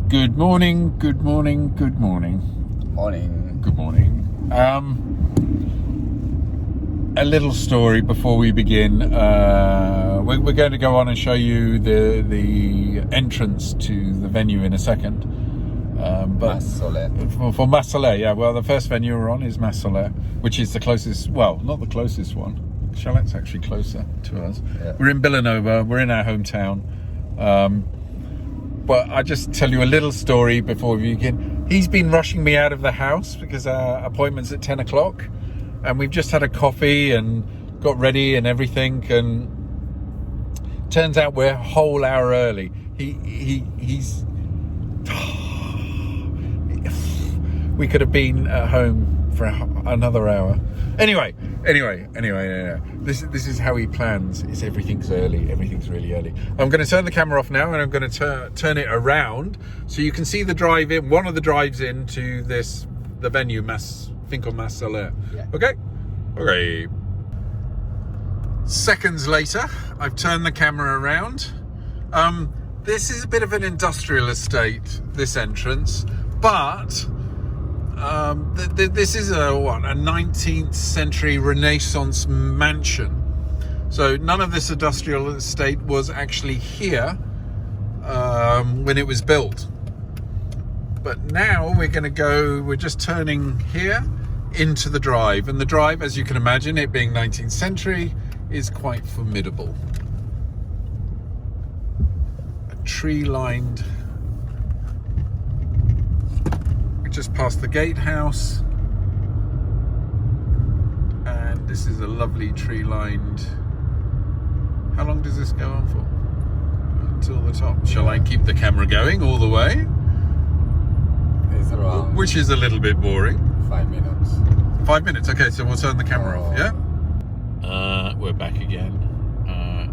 Good morning, good morning, good morning. Morning. Good morning. A little story before we begin. We're going to go on and show you the entrance to the venue in a second. But Mas Solers. for Mas Solers, yeah. Well, the first venue we're on is Mas Solers, which is the closest. Well, not the closest one. Chalet's actually closer to us. Yeah. We're in Villanova. We're in our hometown. But I just tell you a little story before we begin. He's been rushing me out of the house because our appointment's at 10 o'clock, and we've just had a coffee and got ready and everything. And turns out we're a whole hour early. He's. We could have been at home for another hour. Anyway. This is how he plans. It's everything's early. Everything's really early. I'm going to turn the camera off now, and I'm going to turn it around so you can see the drive in. One of the drives into the venue, Finca Mas Solers. Yeah. Okay. Seconds later, I've turned the camera around. This is a bit of an industrial estate, this entrance, but this is a 19th century Renaissance mansion. So none of this industrial estate was actually here when it was built. But now we're just turning here into the drive. And the drive, as you can imagine, it being 19th century, is quite formidable. A tree-lined... just past the gatehouse, and this is a lovely tree-lined. How long does this go on for? Until the top. Shall I keep the camera going all the way? It's around Which is a little bit boring. 5 minutes. 5 minutes. Okay, so we'll turn the camera off. Yeah. We're back again.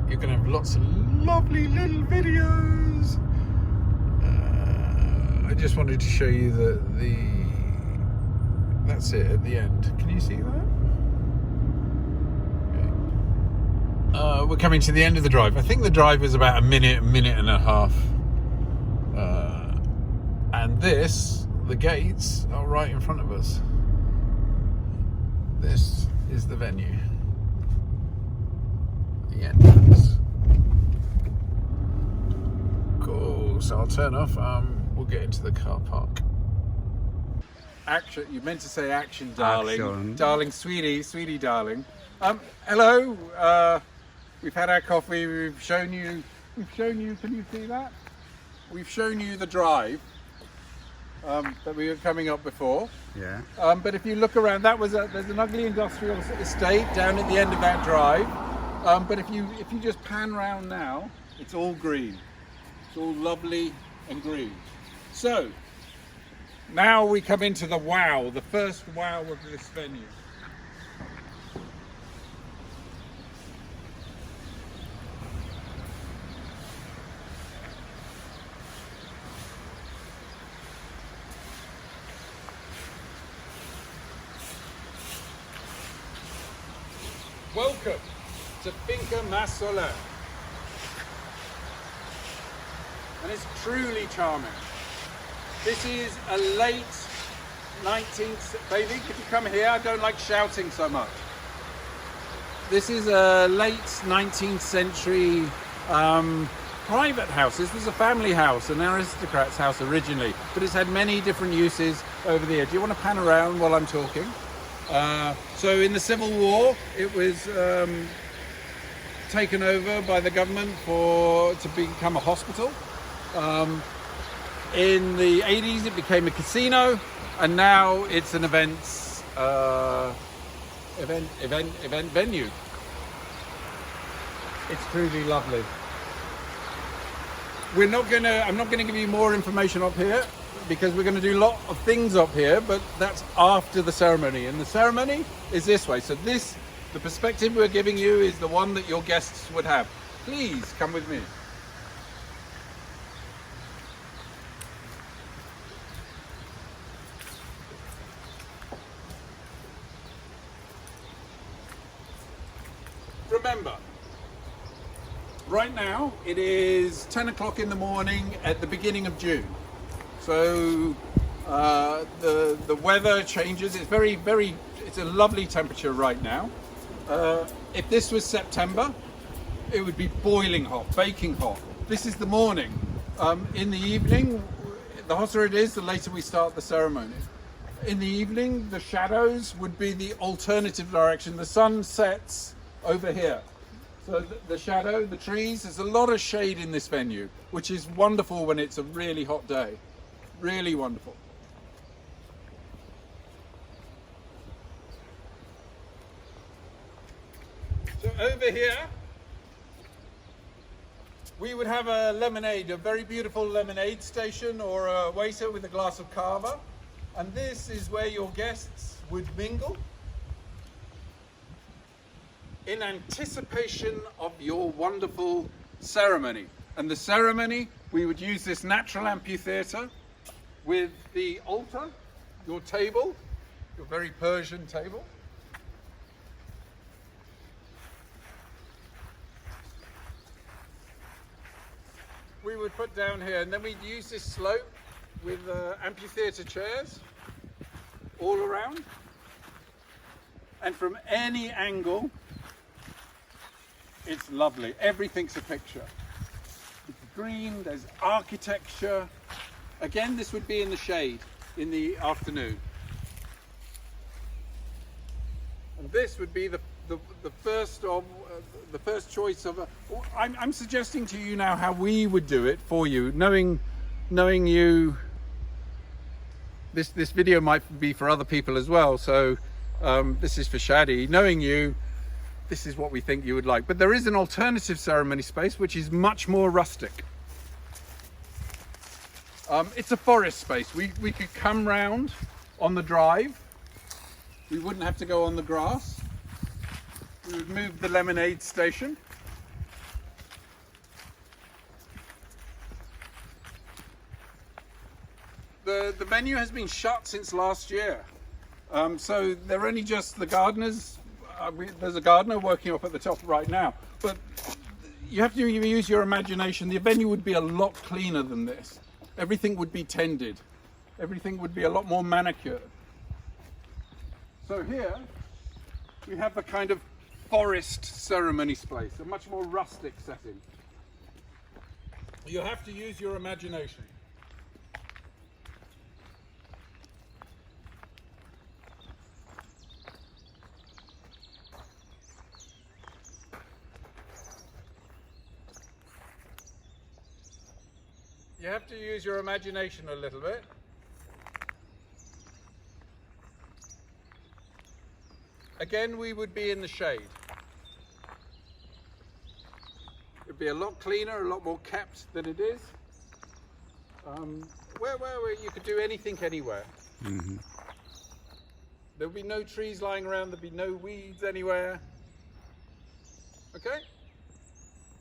You're gonna have lots of lovely little videos. I just wanted to show you that's it at the end. Can you see that? Okay. We're coming to the end of the drive. I think the drive is about a minute and a half. And the gates are right in front of us. This is the venue. The entrance. Cool. So I'll turn off. We'll get into the car park. Action. You meant to say action, darling. Action. Darling, sweetie, darling. Hello. We've had our coffee. We've shown you. Can you see that? We've shown you the drive that we were coming up before. Yeah. But if you look around, there's an ugly industrial estate down at the end of that drive. But if you just pan round now, it's all green. It's all lovely and green. So, now we come into the first wow of this venue. Welcome to Finca Mas Solers. And it's truly charming. This is a late 19th... Baby, could you come here? I don't like shouting so much. This is a late 19th century private house. This was a family house, an aristocrat's house originally, but it's had many different uses over the years. Do you want to pan around while I'm talking? So in the Civil War, it was taken over by the government to become a hospital. In the 80s, it became a casino, and now it's an event venue. It's truly lovely. I'm not gonna give you more information up here because we're going to do a lot of things up here, but that's after the ceremony. And the ceremony is this way. So the perspective we're giving you is the one that your guests would have. Please come with me. Remember, right now it is 10 o'clock in the morning at the beginning of June. So the weather changes. It's it's a lovely temperature right now. If this was September, it would be boiling hot, baking hot. This is the morning. In the evening, the hotter it is, the later we start the ceremony. In the evening, the shadows would be the alternative direction. The sun sets over here. So the shadow, the trees, there's a lot of shade in this venue, which is wonderful when it's a really hot day. Really wonderful. So over here, we would have a lemonade, a very beautiful lemonade station, or a waiter with a glass of cava. And this is where your guests would mingle in anticipation of your wonderful ceremony. And the ceremony, we would use this natural amphitheater with the altar, your table, your very Persian table. We would put down here, and then we'd use this slope with amphitheater chairs all around. And from any angle, it's lovely. Everything's a picture. It's green, there's architecture. Again, this would be in the shade in the afternoon. And this would be the first choice of I'm suggesting to you now how we would do it for you, knowing you. This video might be for other people as well, so this is for Shadi. Knowing you, this is what we think you would like. But there is an alternative ceremony space which is much more rustic. It's a forest space. We could come round on the drive. We wouldn't have to go on the grass. We would move the lemonade station. The venue has been shut since last year. So they're only just the gardeners. There's a gardener working up at the top right now. But you have to use your imagination. The venue would be a lot cleaner than this. Everything would be tended. Everything would be a lot more manicured. So here we have the kind of forest ceremony space, a much more rustic setting. You have to use your imagination. You have to use your imagination a little bit. Again, we would be in the shade. It'd be a lot cleaner, a lot more kept than it is. Where you could do anything anywhere. Mm-hmm. There would be no trees lying around, there'd be no weeds anywhere. Okay?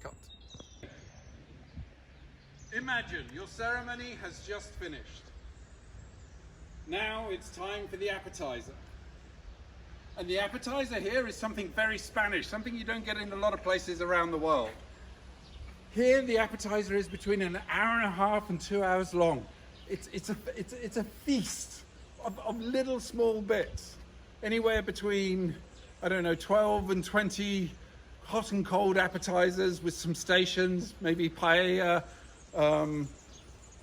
Cut. Imagine your ceremony has just finished. Now it's time for the appetizer. And the appetizer here is something very Spanish, something you don't get in a lot of places around the world. Here the appetizer is between an hour and a half and 2 hours long. It's a feast of little small bits. Anywhere between, I don't know, 12 and 20 hot and cold appetizers with some stations, maybe paella,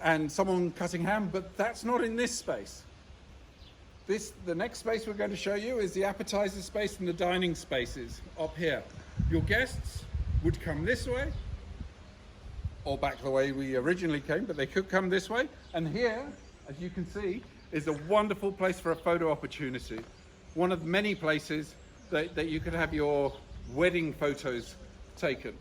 and someone cutting ham, but that's not in this space. The next space we're going to show you is the appetizer space and the dining spaces up here. Your guests would come this way, or back the way we originally came, but they could come this way. And here, as you can see, is a wonderful place for a photo opportunity. One of many places that you could have your wedding photos taken.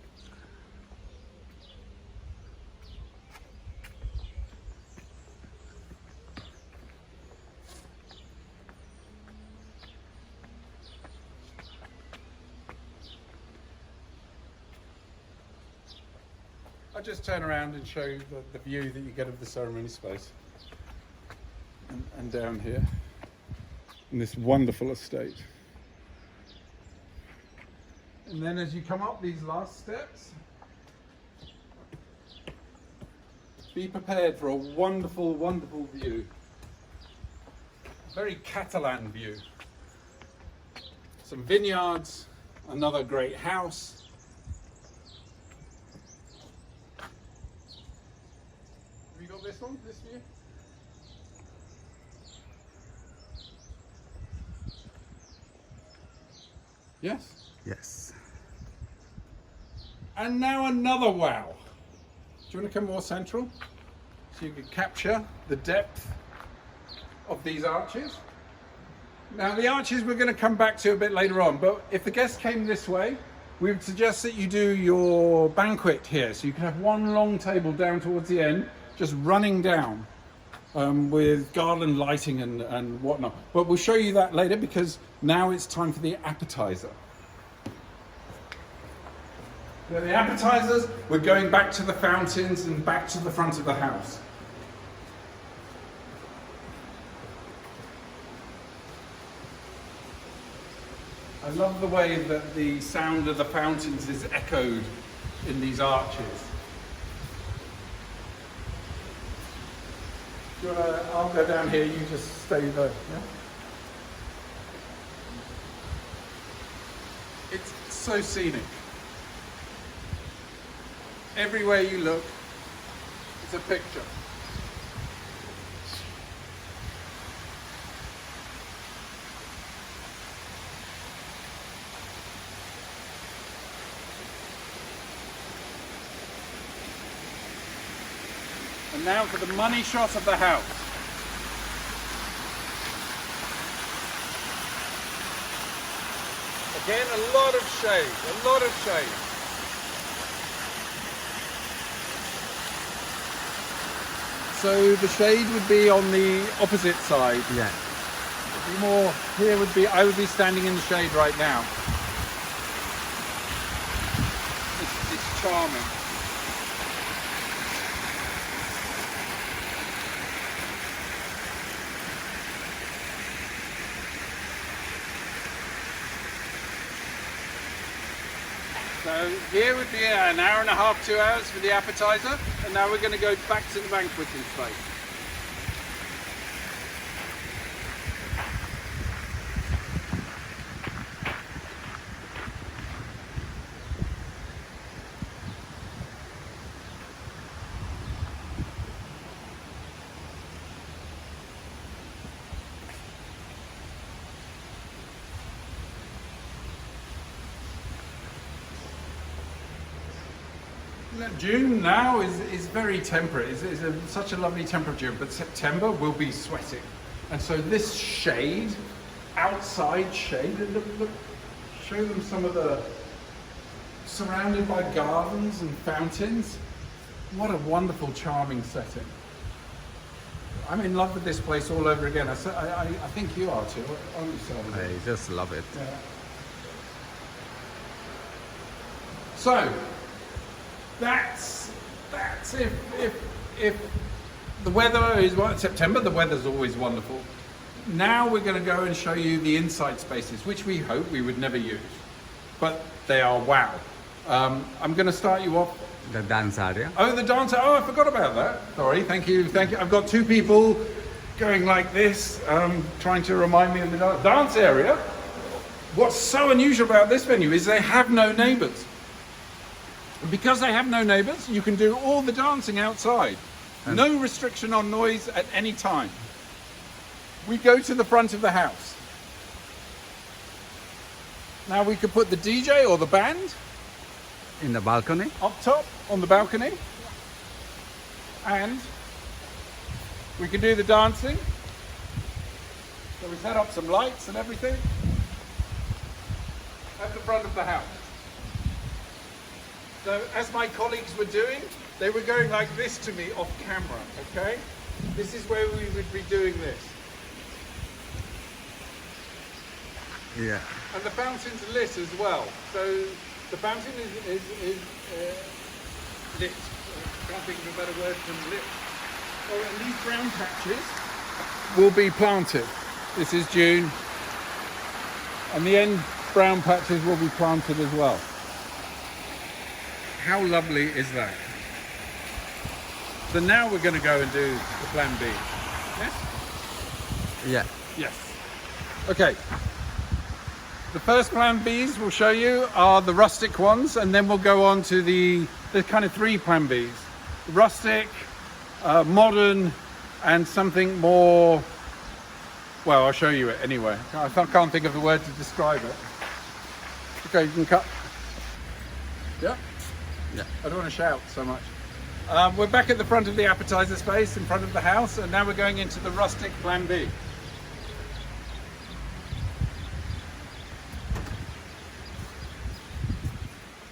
I'll just turn around and show you the view that you get of the ceremony space. And down here, in this wonderful estate. And then as you come up these last steps, be prepared for a wonderful, wonderful view. Very Catalan view. Some vineyards, another great house. Have you got this one, this view? Yes. Yes. And now another wow. Do you want to come more central? So you can capture the depth of these arches. Now the arches we're going to come back to a bit later on, but if the guests came this way, we would suggest that you do your banquet here. So you can have one long table down towards the end, just running down with garland lighting and whatnot. But we'll show you that later because now it's time for the appetizer. So the appetizers, we're going back to the fountains and back to the front of the house. I love the way that the sound of the fountains is echoed in these arches. Do you wanna, I'll go down here, you just stay there. Yeah? It's so scenic. Everywhere you look, it's a picture. And now for the money shot of the house. Again, a lot of shade, a lot of shade. So the shade would be on the opposite side. Yeah. It'd be more, here would be, I would be standing in the shade right now. It's charming. So here would be an hour and a half, 2 hours for the appetizer, and now we're going to go back to the banqueting space. June now is very temperate. It's such a lovely temperature, but September will be sweating. And so this shade, outside shade, look, show them some of the, surrounded by gardens and fountains. What a wonderful, charming setting. I'm in love with this place all over again. I think you are too, aren't you, Salvador? I just love it. Yeah. So, that's if the weather is September, the weather's always wonderful. Now we're going to go and show you the inside spaces, which we hope we would never use, but they are wow. I'm going to start you off. The dance area. Oh, the dance. Oh, I forgot about that. Sorry. Thank you. Thank you. I've got two people going like this, trying to remind me of the dance area. What's so unusual about this venue is they have no neighbours. Because they have no neighbours, you can do all the dancing outside. No restriction on noise at any time. We go to the front of the house. Now we could put the DJ or the band In the balcony. up top on the balcony. And we can do the dancing. So we set up some lights and everything at the front of the house. So as my colleagues were doing, they were going like this to me off camera, okay? This is where we would be doing this. Yeah. And the fountain's lit as well. So the fountain is lit. I can't think of a better word than lit. Oh, and these brown patches will be planted. This is June. And the end brown patches will be planted as well. How lovely is that? So now we're going to go and do the plan B. Yes? Yeah. Yes. Okay. The first plan Bs we'll show you are the rustic ones, and then we'll go on to the kind of three plan Bs. Rustic, modern, and something more, well, I'll show you it anyway. I can't think of the word to describe it. Okay, you can cut. Yeah? Yeah. I don't want to shout so much. We're back at the front of the appetizer space in front of the house, and now we're going into the rustic plan B.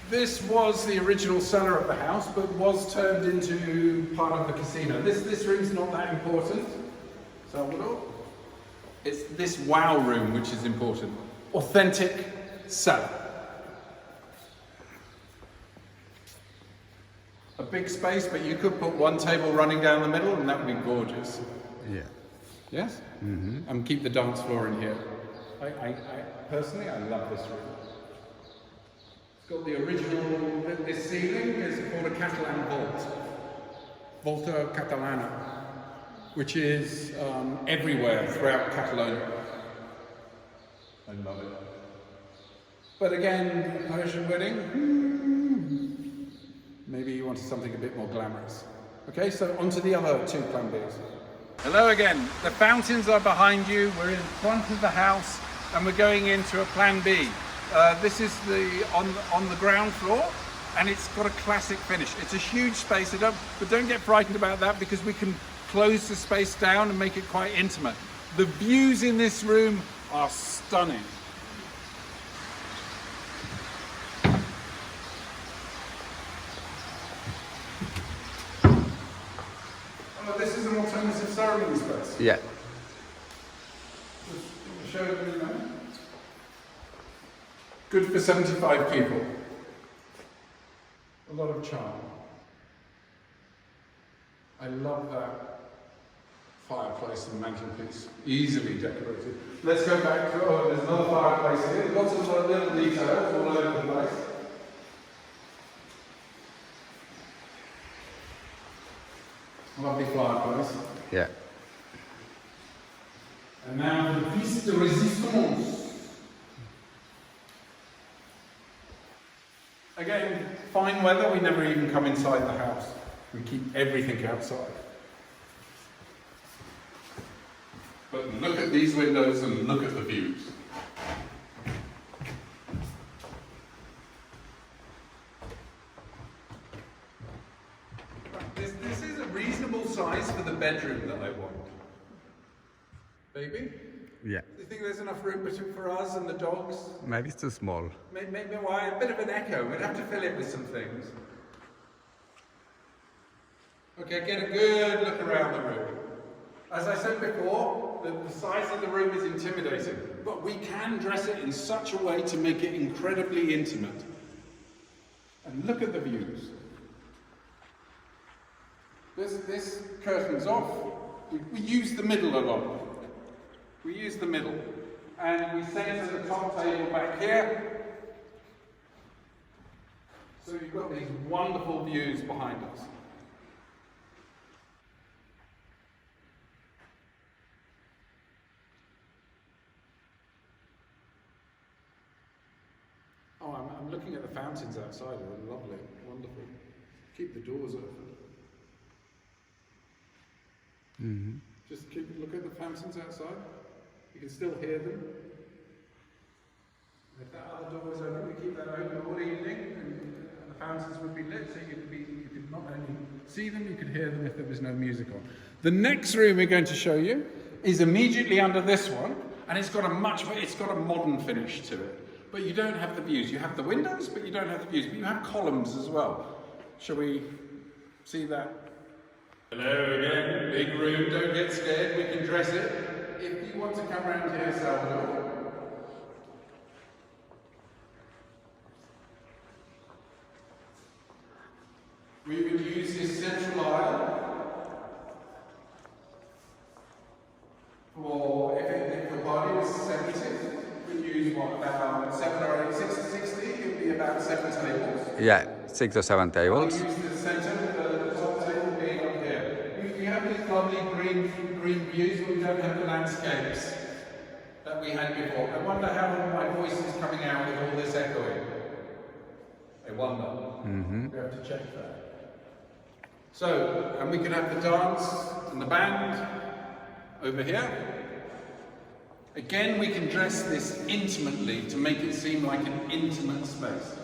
This was the original cellar of the house, but was turned into part of the casino. This room's not that important, Salvador. It's this wow room which is important. Authentic cellar. A big space, but you could put one table running down the middle and that would be gorgeous. Yeah. Yes? Mm-hmm. And keep the dance floor in here. I personally, I love this room. It's got the original, this ceiling is called a Catalan vault. Volta Catalana, which is everywhere throughout Catalonia. I love it. But again, Persian wedding, maybe you wanted something a bit more glamorous. Okay, so on to the other two plan Bs. Hello again. The fountains are behind you. We're in front of the house and we're going into a plan B. This is on the ground floor and it's got a classic finish. It's a huge space, but don't get frightened about that because we can close the space down and make it quite intimate. The views in this room are stunning. This is an alternative ceremony space. Yeah. Just show it, you know. Good for 75 people. A lot of charm. I love that fireplace and mantelpiece. Easily decorated. Let's go back to, there's another fireplace here. Lots of little details all over the place. Lovely fireplace. Yeah. And now the piece de résistance. Again, fine weather, we never even come inside the house. We keep everything outside. But look at these windows and look at the views. This is a reasonable size for the bedroom that I want. Baby? Yeah. Do you think there's enough room for us and the dogs? Maybe it's too small. Maybe why? A bit of an echo. We'd have to fill it with some things. Okay, get a good look around the room. As I said before, the size of the room is intimidating, but we can dress it in such a way to make it incredibly intimate. And look at the views. This curtain's off. We use the middle a lot. We use the middle. And we center the top table back here. So you've got these wonderful views behind us. Oh, I'm looking at the fountains outside. They're lovely, wonderful. Keep the doors open. Mm-hmm. Just look at the fountains outside. You can still hear them. If that other door is open, we keep that open all evening, and the fountains would be lit, so you could not only see them, you could hear them if there was no music on. The next room we're going to show you is immediately under this one, and it's got a modern finish to it. But you don't have the views. You have the windows, but you don't have the views. But you have columns as well. Shall we see that? Hello again, big room, don't get scared, we can dress it. If you want to come around here, Salvador. We would use this central aisle for, if the party was 70, we'd use about 7 or 8, 60, it would be about 7 tables. Yeah, 6 or 7 tables. I'll use the center, the top table being up here. lovely green views, but we don't have the landscapes that we had before. I wonder how my voice is coming out with all this echoing. I wonder. We have to check that. So, and we can have the dance and the band over here. Again, we can dress this intimately to make it seem like an intimate space.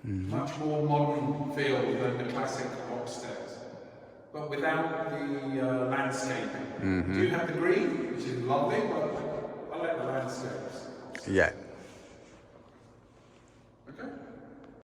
Much more modern feel than the classic upstairs, but without the landscaping. Do you have the green, which is lovely, but I like the landscapes. Yeah.